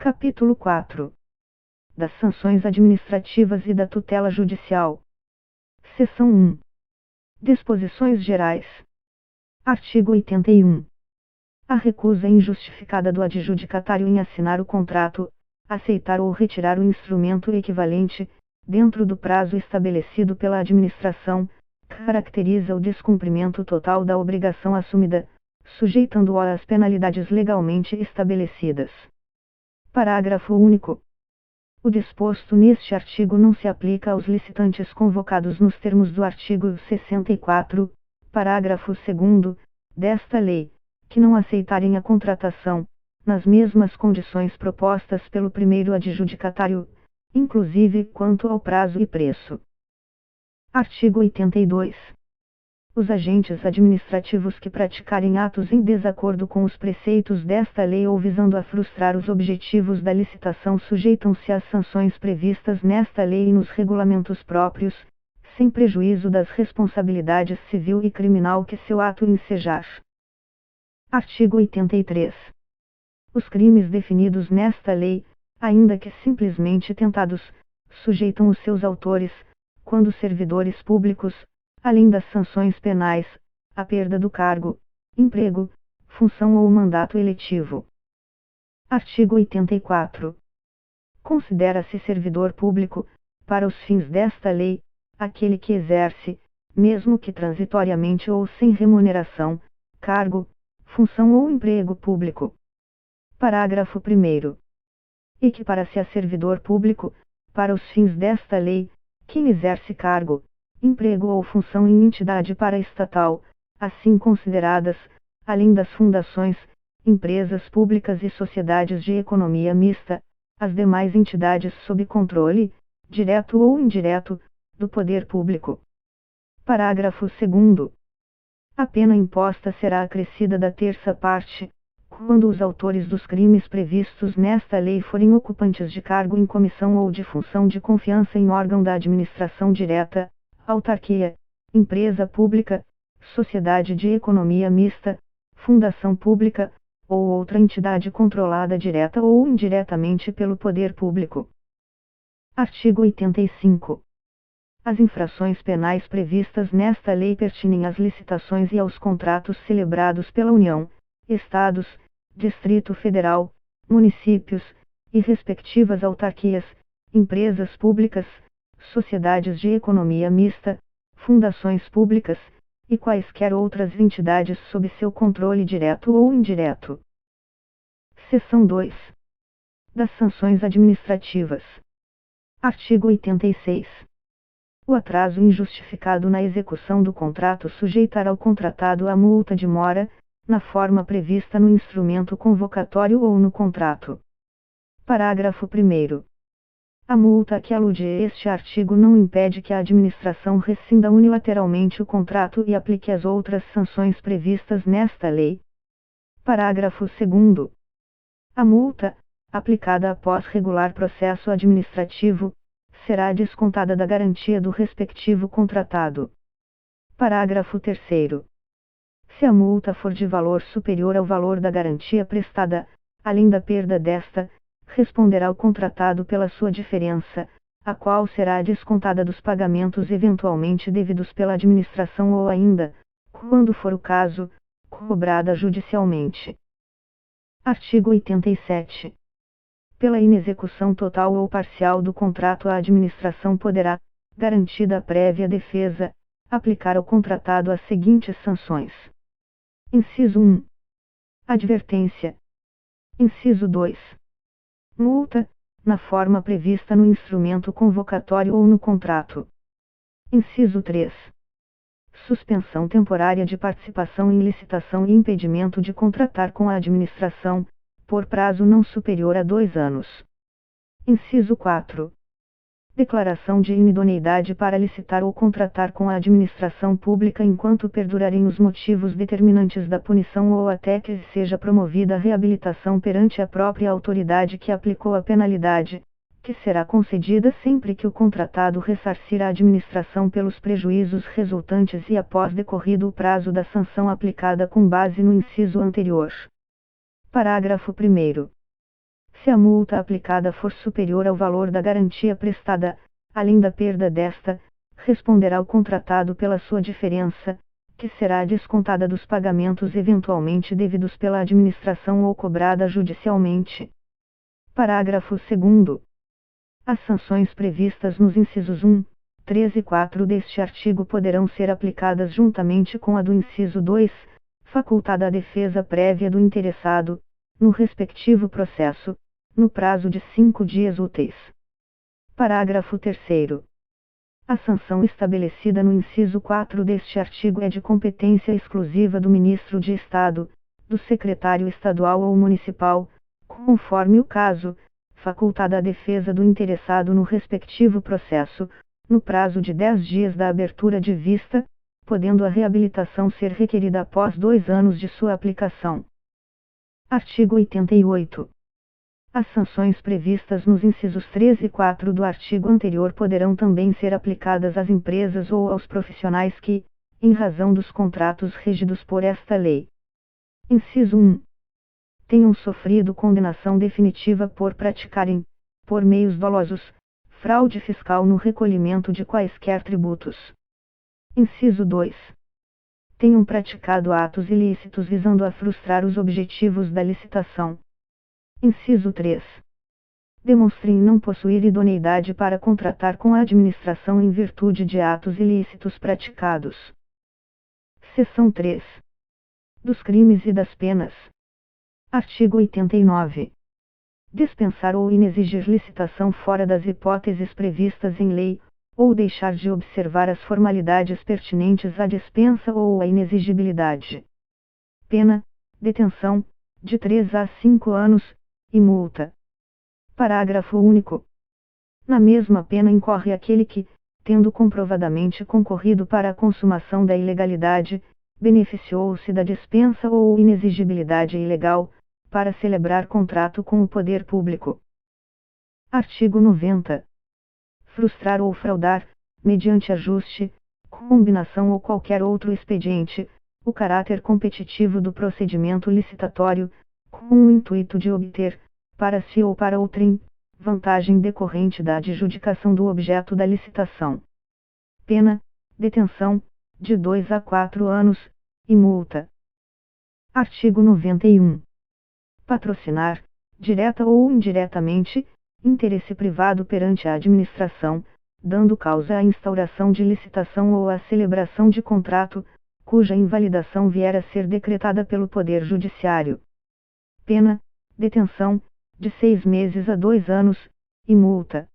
Capítulo 4. Das sanções administrativas e da tutela judicial. Seção 1. Disposições gerais. Artigo 81. A recusa injustificada do adjudicatário em assinar o contrato, aceitar ou retirar o instrumento equivalente, dentro do prazo estabelecido pela administração, caracteriza o descumprimento total da obrigação assumida, sujeitando-o às penalidades legalmente estabelecidas. Parágrafo único. O disposto neste artigo não se aplica aos licitantes convocados nos termos do artigo 64, parágrafo 2º, desta lei, que não aceitarem a contratação, nas mesmas condições propostas pelo primeiro adjudicatário, inclusive quanto ao prazo e preço. Artigo 82. Os agentes administrativos que praticarem atos em desacordo com os preceitos desta lei ou visando a frustrar os objetivos da licitação sujeitam-se às sanções previstas nesta lei e nos regulamentos próprios, sem prejuízo das responsabilidades civil e criminal que seu ato ensejar. Artigo 83. Os crimes definidos nesta lei, ainda que simplesmente tentados, sujeitam os seus autores, quando servidores públicos, além das sanções penais, à perda do cargo, emprego, função ou mandato eletivo. Artigo 84. Considera-se servidor público, para os fins desta lei, aquele que exerce, mesmo que transitoriamente ou sem remuneração, cargo, função ou emprego público. Parágrafo 1º. Equipara-se a servidor público, para os fins desta lei, quem exerce cargo, emprego ou função em entidade paraestatal, assim consideradas, além das fundações, empresas públicas e sociedades de economia mista, as demais entidades sob controle, direto ou indireto, do poder público. Parágrafo 2º. A pena imposta será acrescida da terça parte, quando os autores dos crimes previstos nesta lei forem ocupantes de cargo em comissão ou de função de confiança em órgão da administração direta, autarquia, empresa pública, sociedade de economia mista, fundação pública, ou outra entidade controlada direta ou indiretamente pelo poder público. Artigo 85. As infrações penais previstas nesta lei pertinem às licitações e aos contratos celebrados pela União, Estados, Distrito Federal, municípios, e respectivas autarquias, empresas públicas, sociedades de economia mista, fundações públicas, e quaisquer outras entidades sob seu controle direto ou indireto. Seção 2. Das sanções administrativas. Artigo 86. O atraso injustificado na execução do contrato sujeitará o contratado à multa de mora, na forma prevista no instrumento convocatório ou no contrato. Parágrafo 1º. A multa a que alude este artigo não impede que a administração rescinda unilateralmente o contrato e aplique as outras sanções previstas nesta lei. Parágrafo 2º. A multa, aplicada após regular processo administrativo, será descontada da garantia do respectivo contratado. Parágrafo 3º. Se a multa for de valor superior ao valor da garantia prestada, além da perda desta, responderá o contratado pela sua diferença, a qual será descontada dos pagamentos eventualmente devidos pela administração ou ainda, quando for o caso, cobrada judicialmente. Artigo 87. Pela inexecução total ou parcial do contrato a administração poderá, garantida a prévia defesa, aplicar ao contratado as seguintes sanções. Inciso 1. Advertência. Inciso 2. Multa, na forma prevista no instrumento convocatório ou no contrato. Inciso 3. Suspensão temporária de participação em licitação e impedimento de contratar com a administração, por prazo não superior a 2 anos. Inciso 4. Declaração de inidoneidade para licitar ou contratar com a administração pública enquanto perdurarem os motivos determinantes da punição ou até que seja promovida a reabilitação perante a própria autoridade que aplicou a penalidade, que será concedida sempre que o contratado ressarcir a administração pelos prejuízos resultantes e após decorrido o prazo da sanção aplicada com base no inciso anterior. Parágrafo 1º. Se a multa aplicada for superior ao valor da garantia prestada, além da perda desta, responderá o contratado pela sua diferença, que será descontada dos pagamentos eventualmente devidos pela administração ou cobrada judicialmente. Parágrafo 2º. As sanções previstas nos incisos 1, 3 e 4 deste artigo poderão ser aplicadas juntamente com a do inciso 2, facultada a defesa prévia do interessado, no respectivo processo, no prazo de 5 dias úteis. Parágrafo 3º. A sanção estabelecida no inciso 4 deste artigo é de competência exclusiva do Ministro de Estado, do Secretário Estadual ou Municipal, conforme o caso, facultada a defesa do interessado no respectivo processo, no prazo de 10 dias da abertura de vista, podendo a reabilitação ser requerida após 2 anos de sua aplicação. Artigo 88. As sanções previstas nos incisos 3 e 4 do artigo anterior poderão também ser aplicadas às empresas ou aos profissionais que, em razão dos contratos regidos por esta lei. Inciso 1. Tenham sofrido condenação definitiva por praticarem, por meios dolosos, fraude fiscal no recolhimento de quaisquer tributos. Inciso 2. Tenham praticado atos ilícitos visando a frustrar os objetivos da licitação. Inciso 3. Demonstrem não possuir idoneidade para contratar com a administração em virtude de atos ilícitos praticados. Seção 3. Dos crimes e das penas. Artigo 89. Dispensar ou inexigir licitação fora das hipóteses previstas em lei, ou deixar de observar as formalidades pertinentes à dispensa ou à inexigibilidade. Pena, detenção, de 3 a 5 anos, e multa. Parágrafo único. Na mesma pena incorre aquele que, tendo comprovadamente concorrido para a consumação da ilegalidade, beneficiou-se da dispensa ou inexigibilidade ilegal, para celebrar contrato com o poder público. Artigo 90. Frustrar ou fraudar, mediante ajuste, combinação ou qualquer outro expediente, o caráter competitivo do procedimento licitatório, com o intuito de obter, para si ou para outrem, vantagem decorrente da adjudicação do objeto da licitação. Pena, detenção, de 2 a 4 anos, e multa. Artigo 91. Patrocinar, direta ou indiretamente, interesse privado perante a administração, dando causa à instauração de licitação ou à celebração de contrato, cuja invalidação vier a ser decretada pelo Poder Judiciário. Pena, detenção, de 6 meses a 2 anos, e multa.